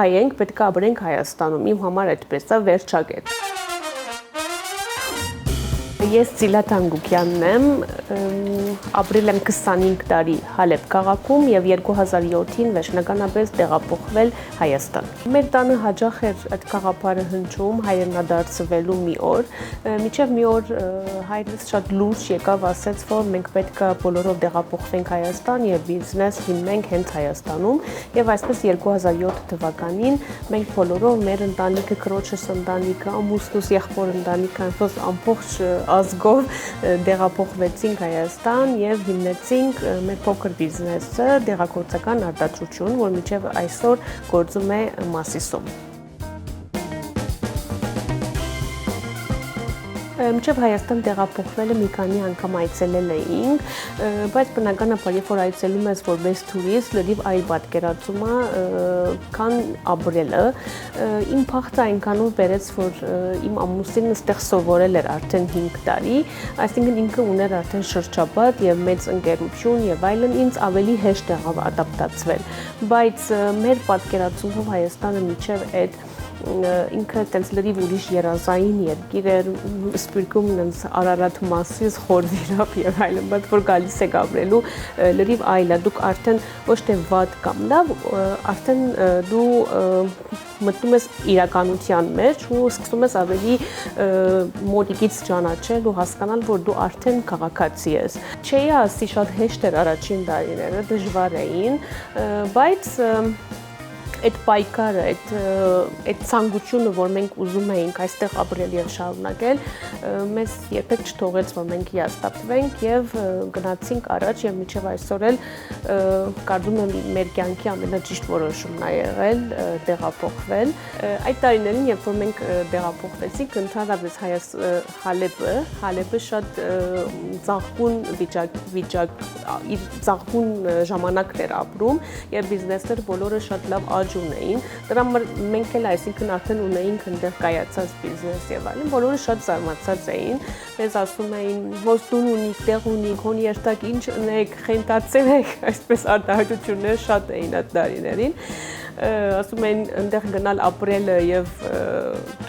հայ ենք, պետք է ապրենք Հայաստանում։ Իմ համար այդպես է, վերջագետ։ Ես Ծիլատ Անգուկյանն եմ, ապրել եմ 25 տարի Հալեբ քաղաքում եւ 2007-ին վերջնականապես տեղափոխվել Հայաստան։ Մեր տանը հաճախ էր այդ գաղափարը հնչում հայրենադարձվելու մի օր, մինչեւ մի օր հայրս շատ լուրջ եկավ, ասեց, որ մենք պետք է բոլորով տեղափոխվենք Հայաստան եւ բիզնես հիմնենք հենց Հայաստանում, եւ այսպես 2007 թվականին մենք բոլորով մեր ընտանիքը, քրոջս ընտանիքը, ամուսնուս եղբոր ընտանիքը, այնպես ամբողջ ազգով տեղափոխվեցինք Հայաստան եւ հիմնեցինք մեր փոքր բիզնեսը, դեղագործական արտադրություն, որ մինչեւ այսօր գործում է Մասիսում։ Մինչև Հայաստան տեղափոխվելը մի քանի անգամ այցելել էինք, բայց բնականաբար երբ որ այցելում ես որպես տուրիստ, լրիվ այլ պատկերացում է, քան ապրելը։ Իմ փախտը այնքանով բերեց, որ իմ ամուսինն այստեղ սովորել էր արդեն 5 տարի, այսինքն ինքը ուներ արդեն շրջապատ եւ մեծ ընկերություն եւ այլն, ինձ ավելի հեշտ եղավ ադապտացվել, բայց մեր պատկերացումով Հայաստանը մինչև այդ ինքը տենց լրիվ ուրիշ երազային երկիր էր, սպիրկում նենց Արարատ Մասիս, Խորվիրապ եւ այլն, բայց որ գալիս եք ապրելու լրիվ այլ է, դուք արդեն ոչ թե վատ կամ լավ, արդեն դու մտնում ես իրականության մեջ ու սկսում ես ավելի մոտիկից ճանաչել ու հասկանալ, որ դու արդեն քաղաքացի ես։ Չէի ասի շատ հեշտ էր առաջին տարիները, դժվար էին, բայց այդ պայքարը, այդ ցանկությունը, որ մենք ուզում էինք այստեղ ապրել եւ շարունակել, մեզ երբեք չթողեց, որ մենք հիասթափվենք եւ գնացինք առաջ եւ մինչեւ այսօր էլ կարծում եմ մեր կյանքի ամենաճիշտ որոշումն է եղել տեղափոխվել։ Այդ տարիներին, երբ որ մենք տեղափոխվեցինք, ընդհանրապես Հալեբը շատ ծաղկուն վիճակ, իր ծաղկուն ժամանակն էր ապրում եւ բիզնեսները բոլորը շատ լավ ունեին, դրա մենք էլ այսինքն արդեն ունեինք այնտեղ կայացած բիզնես եւ այլն, բոլորը շատ զարմացած էին, մեզ ասում էին, ոստուն ունիք, տեղ ունիք, հոն երթակ ինչ ունեք, խենթացել եք, այսպես արտահայտություններ շատ էին այդ տարիներին, ասում էին այնտեղ գնալ ապրելը եւ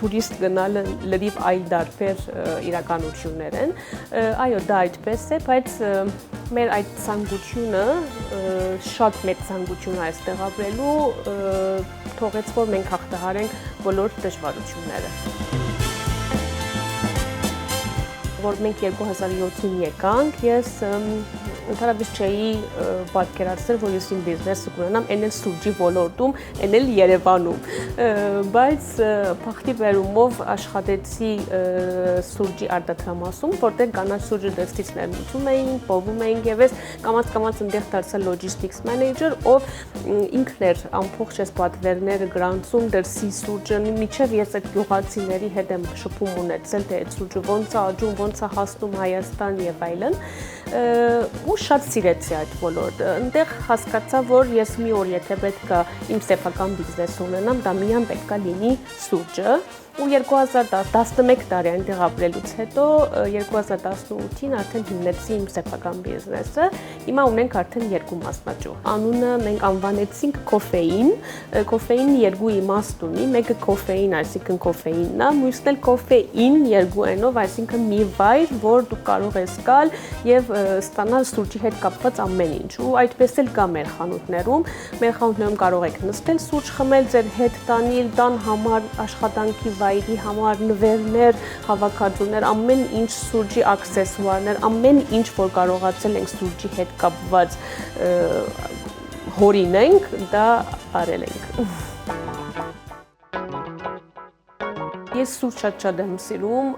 տուրիստ գնալը լրիվ այլ դարբեր իրականություններ են, այո, դա այդպես է, բայց մեր այդ ցանկությունը, շատ մեծ ցանկություն այստեղ ապրելու թողեց, որ մենք հաղթահարենք բոլոր դժվարությունները։ Որ մենք 2007-ին եկանք, ես ընդհանրապես չէի պատկերացրել, որ ես իմ բիզնեսը կունենամ, այն էլ սուրճի ոլորտում, այն էլ Երևանում, բայց փախտի բերումով աշխատեցի սուրճի արտադրամասում, որտեղ կանաչ սուրճի դեստից ներմուծում էին, պովում էին եւ ես կամաց այնտեղ դարձա logistics manager, ով ինքն էր ամբողջ այս պատվերները գրանցում դրսի սուրճը, միջև ես այդ գյուղացիների հետ եմ շփում ունեցել, թե այդ սուրճը ոնց է աճում, ոնց է հասնում Հայաստան եւ այլն, ու շատ սիրեցի այդ ոլորտը։ Այնտեղ հասկացա, որ ես մի օր եթե պետք է իմ սեփական բիզնես ունենամ, դա միայն պետք է լինի սուրճը։ Ու 2011 տարի այնտեղ ապրելուց հետո 2018-ին արդեն հիմնեցի իմ սեփական բիզնեսը։ Հիմա ունենք արդեն 2 մասնաճյուղ։ Անունը մենք անվանեցինք Կոֆեին։ Կոֆեինը երկու իմաստ ունի, մեկը կոֆեին, այսինքն կոֆեինն է, մյուսն էլ կոֆեին երկու այնով, այսինքն մի վայր, որ դու կարող ես գալ եւ ստանալ սուրճի հետ կապված ամեն ինչ։ Ու այդպես էլ կա մեր խանութներում։ Մեր խանութներում կարող եք նստել, սուրճ խմել, ձեր հետ տանել, տան համար, աշխատանքի վայրի համար, նվերներ, հավաքածուներ, ամեն ինչ սուրճի աքսեսուարներ, ամեն ինչ, որ կարողացել ենք սուրճի հետ կապված հորինենք, դա արել ենք։ Ես սուրճ շատ եմ սիրում,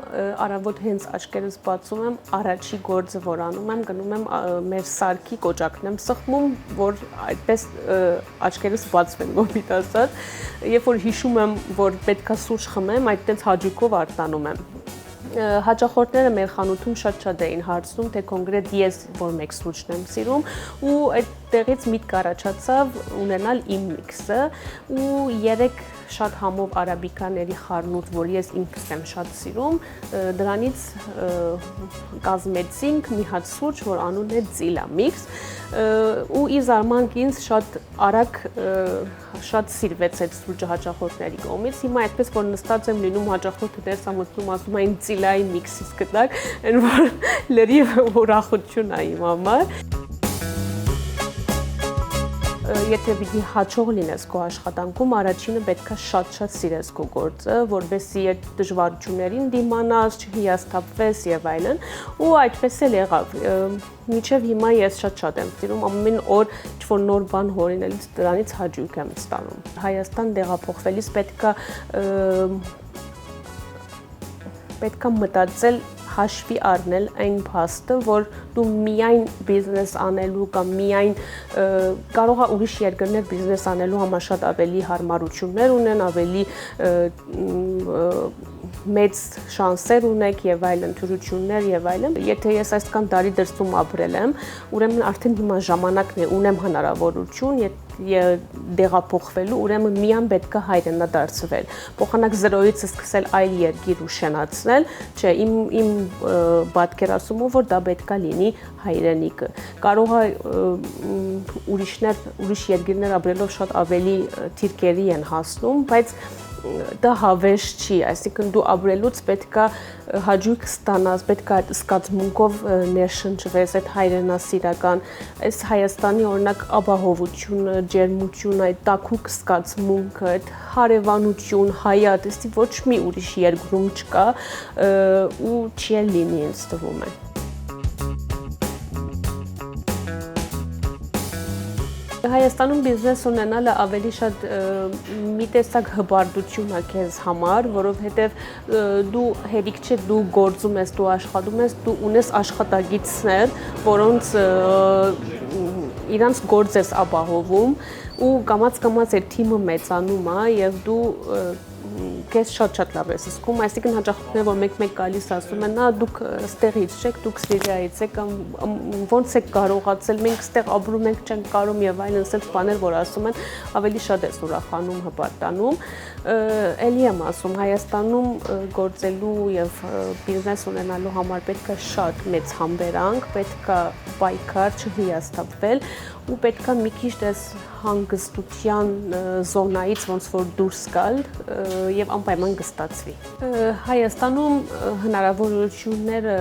առավոտ հենց աչքերս բացում եմ, առաջի գործը որ անում եմ, գնում եմ մեր սարքի կոճակն եմ սխմում, որ այդպես աչքերս բացվեն, ոնց ասած, երբ որ հիշում եմ, որ պետք է սուրճ խմեմ, այդտենց հաճույքով արտանում եմ։ Հաճախորդները մեր խանութում շատ էին հարցնում, թե կոնկրետ ես որ մեկ սուրճն եմ սիրում ու այդտեղից միտք առաջացավ ունենալ իմ միքսը ու 3 շատ համով արաբիկաների խառնուրդ, որ ես ինքս եմ շատ սիրում, դրանից կազմեցինք մի հատ սուրճ, որ անունն է Zilla Mix ու ի զարմանք ինձ շատ արագ շատ սիրվեց այդ սուրճը հաճախորդների կողմից։ Հիմա այդպես որ նստած եմ լինում հաճախորդը դերս ամուսնում ասում այն Zilla-ի միքսից գտակ, այն որ լրիվ ուրախություն է իմ համար։ Եթե պիտի հաջող լինես քո աշխատանքում, առաջինը պետքա շատ սիրես քո գործը, որովհետեւ այդ դժվարություններին դիմանաս, չհիասթափվես եւ այլն, ու այդպես էլ եղավ։ Մինչև հիմա ես շատ եմ սիրում, ամեն օր ինչ-որ նոր բան հորինելից դրանից հաճույք եմ ստանում։ Հայաստան տեղափոխվելիս պետքա մտածել հաշվի առնել այն փաստը, որ դու միայն բիզնես անելու կամ միայն կարող է ուրիշ երկրներ բիզնես անելու համար շատ ավելի հարմարություններ ունեն, ավելի մեծ շանսեր ունեք եւ այլն, թյուրություններ եւ այլն։ Եթե ես այսքան տարի դրսում ապրել եմ, ուրեմն արդեն հիմա ժամանակն է, ունեմ հնարավորություն դեղափոխվելու, ուրեմն միան պետք է հայրենադարձվել։ Փոխանակ 0-ից սկսել այլ երկիր ու շենացնել, չէ, իմ պատկերացումով որ դա պետք է լինի հայրենիքը։ Կարող է ուրիշ երկիրներ ապրելով շատ ավելի թիրքերի են հասնում, բայց դա հավես չի, այսինքն դու ապրելուց պետքա հաճույք ստանաս, պետքա այդ զգացմունքով ներշնչվես, այդ հայրենասիրական, այս Հայաստանի օրինակ ապահովությունը, ջերմությունը, այդ տաքուկ զգացմունքը, այդ հարևանություն, հայատեսի ոչ մի ուրիշ երկրում չկա ու չի էլ լինի, ինձ թվում է։ Հայաստանում բիզնես ունենալը ավելի շատ մի տեսակ հպարտություն է քեզ համար, որովհետև դու հերիք չէ դու գործում ես, դու աշխատում ես, դու ունես աշխատագիտներ, որոնց իրանց գործ ես ապահովում ու կամաց-կամաց այդ թիմը մեծանում է եւ դու քեզ շատ լավ ես զգում, այսինքն հաճախորդները որ մեկ-մեկ գալիս ասում են, «Ա դուք ստեղից չեք, դուք Սիրիայից եք, ոնց եք կարողացել, մենք ստեղ ապրում ենք, չենք կարող եւ այլն», ասել բաներ, որ ասում են, ավելի շատ ես ուրախանում, հպարտանում։ Էլի եմ ասում, Հայաստանում գործելու եւ բիզնես ունենալու համար պետք է շատ մեծ համբերանք, պետք է պայքար, չհիասթափվել ու պետք է մի քիչ դες հանգստության զոնայից ոնց որ դուրս գալ եւ անպայման կստացվի։ Հայաստանում հնարավորությունները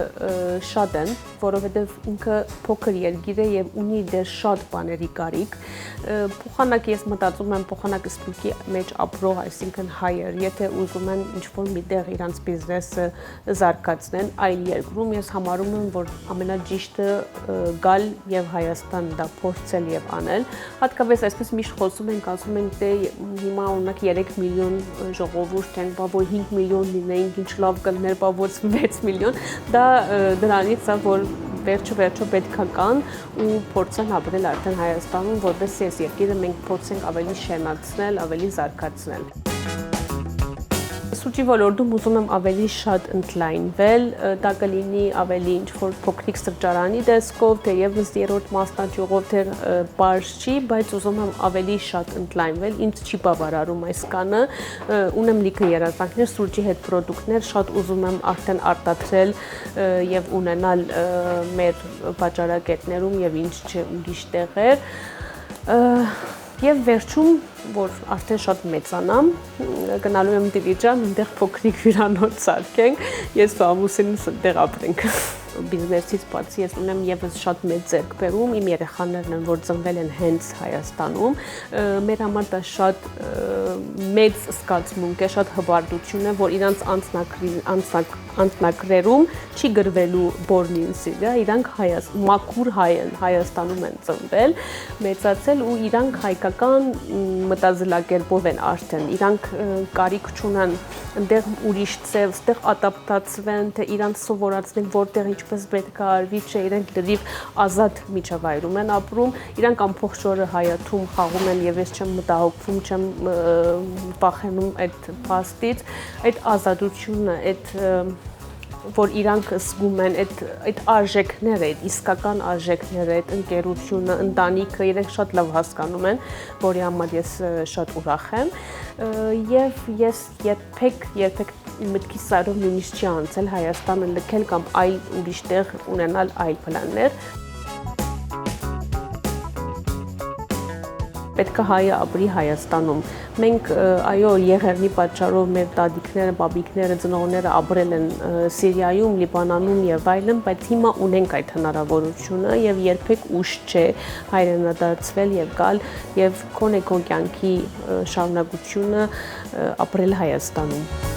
շատ են, որովհետեւ ինքը փոքր երկիր է եւ ունի դեռ շատ բաների կարիք։ Փոխանակ ես մտածում եմ փոխանակ սպուկի մեջ ապրող, այսինքն հայեր, եթե ուզում են ինչ-որ միտեղ իրանց բիզնեսը զարգացնեն այլ երկրում, ես համարում եմ, որ ամենաճիշտը գալ եւ Հայաստան դա փորձել եւ անել։ Հատկապես այսպես միշտ խոսում ենք, ասում ենք, թե հիմա օրինակ 3 միլիոն ժողովուրդ են, բա որ 5 միլիոն լինեինք, ինչ լավ կլներ, բա որ 6 միլիոն, դա դրանից է, որ վերջը պետք է կան ու փորձեն ապրել արդեն Հայաստանում, որովհետեւ այս երկիրը մենք փորձենք ավելի շենացնել, ավելի զարգացնել։ Սուրճի ոլորտում ուզում եմ ավելի շատ ընդլայնվել, դա կլինի ավելի ինչ-որ փոքրիկ սրճարանի տեսքով, թեևս երրորդ մասնաճյուղով թե պարզ չի, բայց ուզում եմ ավելի շատ ընդլայնվել, ինձ չի բավարարում այս կանը, ունեմ լիքը երազանքներ, սուրճի հետ պրոդուկտներ, շատ ուզում եմ արդեն արտադրել եւ ունենալ մեր վաճառակետներում եւ ինչ չէ ուրիշ տեղեր։ Եվ վերջում, որ արդեն շատ մեծանամ, գնալու եմ Դիլիջան, այնտեղ փոքրիկ հյուրանոց սարքենք, ես ու ամուսինս այնտեղ ապրենք։ Բիզնեսից բացի ես ունեմ եւս շատ մեծ ձեռքբերում, իմ երեխաներն են, որ ծնվել են հենց Հայաստանում, մեր համար դա շատ մեծ զգացմունք է, շատ հպարտություն է, որ իրանց անձնակրերում չի գրվելու Born-in Syria, իրանք մաքուր հայ են, Հայաստանում են ծնվել, մեծացել ու իրանք հայկական մտածելակերպով են արդեն, իրանք կարիք չունեն այնտեղ ուրիշ ձև, այդտեղ ադապտացվեն, թե իրանք սովորացնենք որտեղ ինչպես պետք է արվի, չէ, իրենք լրիվ ազատ միջավայրում են ապրում, իրանք ամբողջ օրը հայաթում խաղում են եւ ես չեմ մտահոգվում, չեմ պախենում այդ փաստից, այդ ազատությունը, այդ որ իրանք զգում են այդ արժեքները, այդ իսկական արժեքները, այդ ընկերությունը, ընտանիքը, իրենք շատ լավ հասկանում են, որի համար ես շատ ուրախ եմ, եւ ես երբեք մտքիս սարով նույնիսկ չի անցել Հայաստանը լքել կամ այլ ուրիշ տեղ ունենալ այլ պլաններ։ Պետք է հայը ապրի Հայաստանում։ Մենք այո, եղեռնի պատճառով մեր տատիկները, բաբիկները, ծնողները ապրել են Սիրիայում, Լիբանանում եւ այլն, բայց հիմա ունենք այդ հնարավորությունը եւ երբեք ուշ չէ հայրենադարձվել եւ գալ եւ քո կյանքի շարունակությունը ապրել Հայաստանում։